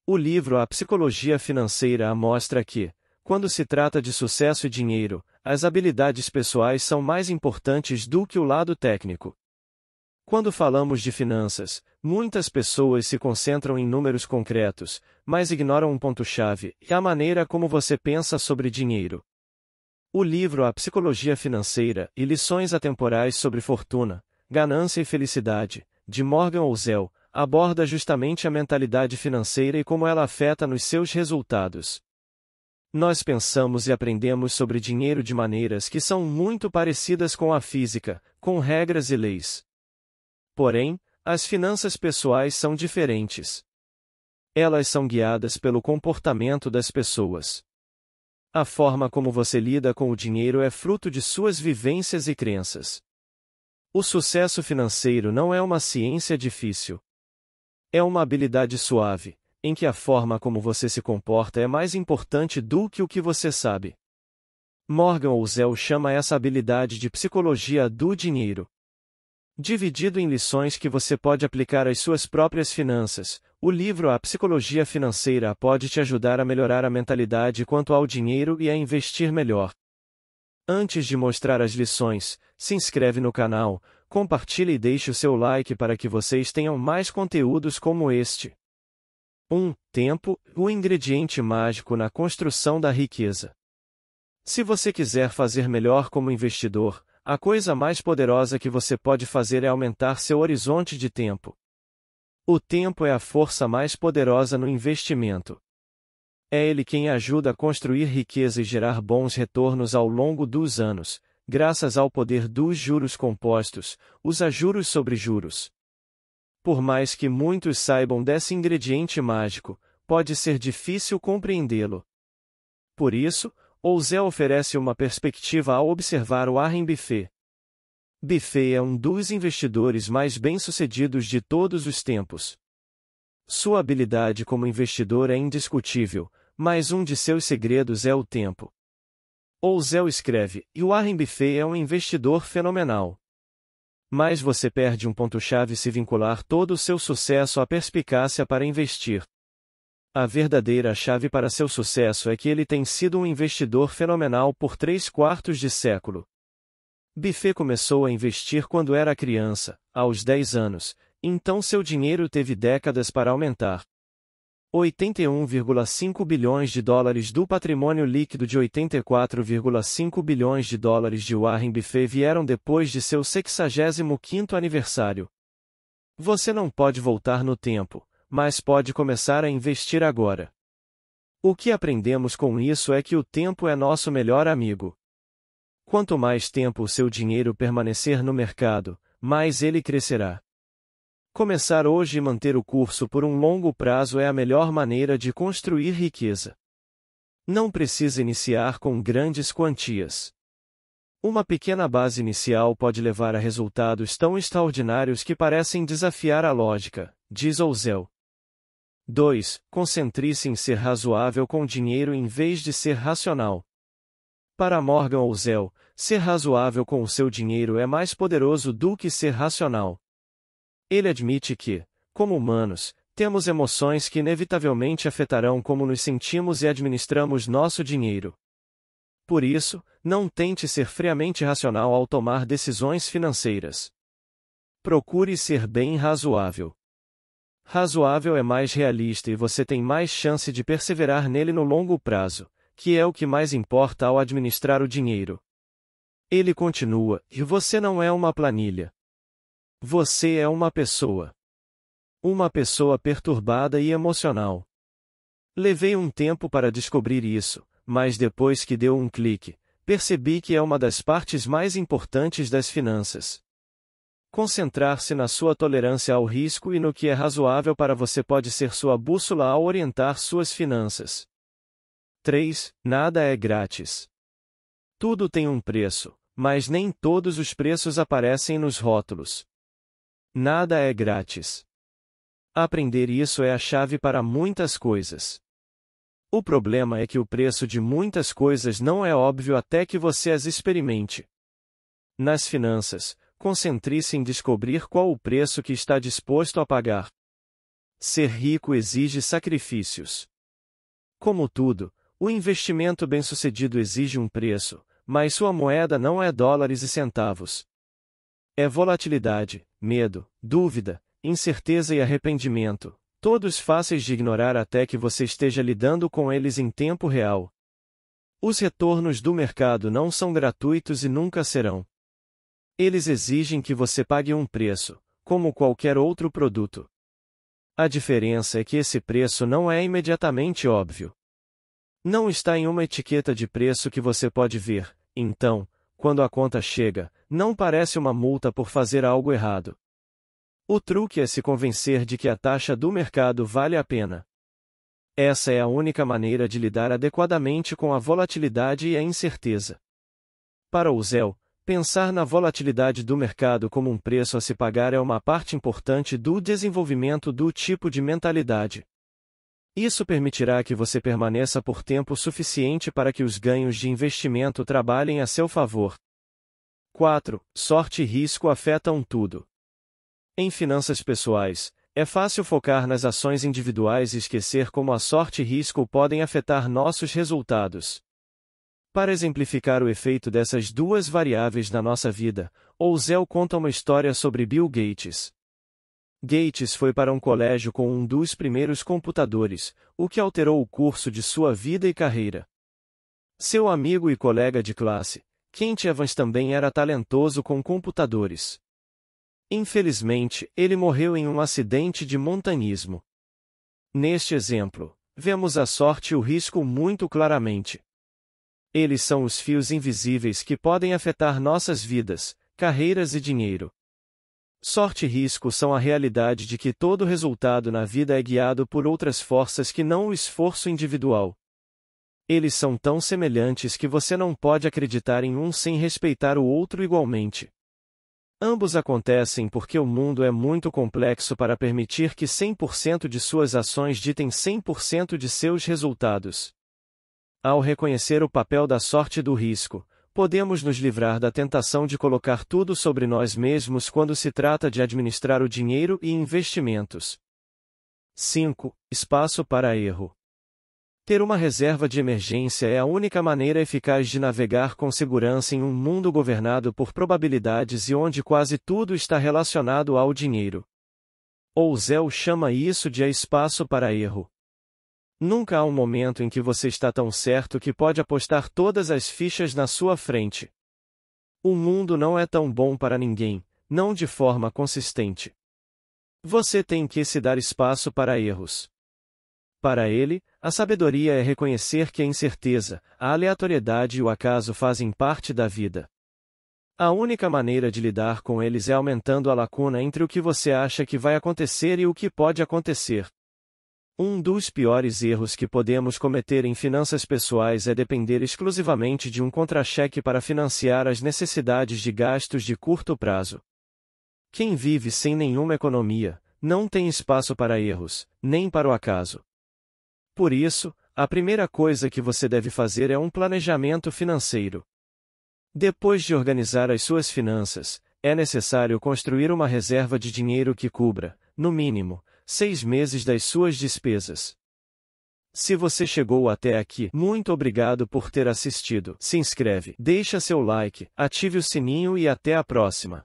O livro A Psicologia Financeira mostra que, quando se trata de sucesso e dinheiro, as habilidades pessoais são mais importantes do que o lado técnico. Quando falamos de finanças, muitas pessoas se concentram em números concretos, mas ignoram um ponto-chave, e a maneira como você pensa sobre dinheiro. O livro A Psicologia Financeira e Lições Atemporais sobre Fortuna, Ganância e Felicidade, de Morgan Housel, aborda justamente a mentalidade financeira e como ela afeta nos seus resultados. Nós pensamos e aprendemos sobre dinheiro de maneiras que são muito parecidas com a física, com regras e leis. Porém, as finanças pessoais são diferentes. Elas são guiadas pelo comportamento das pessoas. A forma como você lida com o dinheiro é fruto de suas vivências e crenças. O sucesso financeiro não é uma ciência difícil. É uma habilidade suave, em que a forma como você se comporta é mais importante do que o que você sabe. Morgan Housel chama essa habilidade de psicologia do dinheiro. Dividido em lições que você pode aplicar às suas próprias finanças, o livro A Psicologia Financeira pode te ajudar a melhorar a mentalidade quanto ao dinheiro e a investir melhor. Antes de mostrar as lições, se inscreve no canal, compartilhe e deixe o seu like para que vocês tenham mais conteúdos como este. 1. Tempo, o ingrediente mágico na construção da riqueza. Se você quiser fazer melhor como investidor, a coisa mais poderosa que você pode fazer é aumentar seu horizonte de tempo. O tempo é a força mais poderosa no investimento. É ele quem ajuda a construir riqueza e gerar bons retornos ao longo dos anos, graças ao poder dos juros compostos, os juros sobre juros. Por mais que muitos saibam desse ingrediente mágico, pode ser difícil compreendê-lo. Por isso, Housel oferece uma perspectiva ao observar Warren Buffett. Buffett é um dos investidores mais bem-sucedidos de todos os tempos. Sua habilidade como investidor é indiscutível, mas um de seus segredos é o tempo. Housel escreve, e Warren Buffett é um investidor fenomenal. Mas você perde um ponto-chave se vincular todo o seu sucesso à perspicácia para investir. A verdadeira chave para seu sucesso é que ele tem sido um investidor fenomenal por 3/4 de século. Buffett começou a investir quando era criança, aos 10 anos, então seu dinheiro teve décadas para aumentar. 81,5 bilhões de dólares do patrimônio líquido de 84,5 bilhões de dólares de Warren Buffett vieram depois de seu 65º aniversário. Você não pode voltar no tempo, mas pode começar a investir agora. O que aprendemos com isso é que o tempo é nosso melhor amigo. Quanto mais tempo o seu dinheiro permanecer no mercado, mais ele crescerá. Começar hoje e manter o curso por um longo prazo é a melhor maneira de construir riqueza. Não precisa iniciar com grandes quantias. Uma pequena base inicial pode levar a resultados tão extraordinários que parecem desafiar a lógica, diz Housel. 2. Concentre-se em ser razoável com dinheiro em vez de ser racional. Para Morgan Housel, ser razoável com o seu dinheiro é mais poderoso do que ser racional. Ele admite que, como humanos, temos emoções que inevitavelmente afetarão como nos sentimos e administramos nosso dinheiro. Por isso, não tente ser friamente racional ao tomar decisões financeiras. Procure ser bem razoável. Razoável é mais realista e você tem mais chance de perseverar nele no longo prazo, que é o que mais importa ao administrar o dinheiro. Ele continua, e você não é uma planilha. Você é uma pessoa. Uma pessoa perturbada e emocional. Levei um tempo para descobrir isso, mas depois que deu um clique, percebi que é uma das partes mais importantes das finanças. Concentrar-se na sua tolerância ao risco e no que é razoável para você pode ser sua bússola ao orientar suas finanças. 3. Nada é grátis. Tudo tem um preço, mas nem todos os preços aparecem nos rótulos. Nada é grátis. Aprender isso é a chave para muitas coisas. O problema é que o preço de muitas coisas não é óbvio até que você as experimente. Nas finanças, concentre-se em descobrir qual o preço que está disposto a pagar. Ser rico exige sacrifícios. Como tudo, o investimento bem-sucedido exige um preço, mas sua moeda não é dólares e centavos. É volatilidade, medo, dúvida, incerteza e arrependimento, todos fáceis de ignorar até que você esteja lidando com eles em tempo real. Os retornos do mercado não são gratuitos e nunca serão. Eles exigem que você pague um preço, como qualquer outro produto. A diferença é que esse preço não é imediatamente óbvio. Não está em uma etiqueta de preço que você pode ver, então, quando a conta chega, não parece uma multa por fazer algo errado. O truque é se convencer de que a taxa do mercado vale a pena. Essa é a única maneira de lidar adequadamente com a volatilidade e a incerteza. Para o Zell, pensar na volatilidade do mercado como um preço a se pagar é uma parte importante do desenvolvimento do tipo de mentalidade. Isso permitirá que você permaneça por tempo suficiente para que os ganhos de investimento trabalhem a seu favor. 4. Sorte e risco afetam tudo. Em finanças pessoais, é fácil focar nas ações individuais e esquecer como a sorte e risco podem afetar nossos resultados. Para exemplificar o efeito dessas duas variáveis na nossa vida, Zell conta uma história sobre Bill Gates. Gates foi para um colégio com um dos primeiros computadores, o que alterou o curso de sua vida e carreira. Seu amigo e colega de classe, Kent Evans, também era talentoso com computadores. Infelizmente, ele morreu em um acidente de montanhismo. Neste exemplo, vemos a sorte e o risco muito claramente. Eles são os fios invisíveis que podem afetar nossas vidas, carreiras e dinheiro. Sorte e risco são a realidade de que todo resultado na vida é guiado por outras forças que não o esforço individual. Eles são tão semelhantes que você não pode acreditar em um sem respeitar o outro igualmente. Ambos acontecem porque o mundo é muito complexo para permitir que 100% de suas ações ditem 100% de seus resultados. Ao reconhecer o papel da sorte e do risco, podemos nos livrar da tentação de colocar tudo sobre nós mesmos quando se trata de administrar o dinheiro e investimentos. 5. Espaço para erro. Ter uma reserva de emergência é a única maneira eficaz de navegar com segurança em um mundo governado por probabilidades e onde quase tudo está relacionado ao dinheiro. Zell chama isso de espaço para erro. Nunca há um momento em que você está tão certo que pode apostar todas as fichas na sua frente. O mundo não é tão bom para ninguém, não de forma consistente. Você tem que se dar espaço para erros. Para ele, a sabedoria é reconhecer que a incerteza, a aleatoriedade e o acaso fazem parte da vida. A única maneira de lidar com eles é aumentando a lacuna entre o que você acha que vai acontecer e o que pode acontecer. Um dos piores erros que podemos cometer em finanças pessoais é depender exclusivamente de um contra-cheque para financiar as necessidades de gastos de curto prazo. Quem vive sem nenhuma economia, não tem espaço para erros, nem para o acaso. Por isso, a primeira coisa que você deve fazer é um planejamento financeiro. Depois de organizar as suas finanças, é necessário construir uma reserva de dinheiro que cubra, no mínimo, 6 meses das suas despesas. Se você chegou até aqui, muito obrigado por ter assistido. Se inscreve, deixa seu like, ative o sininho e até a próxima.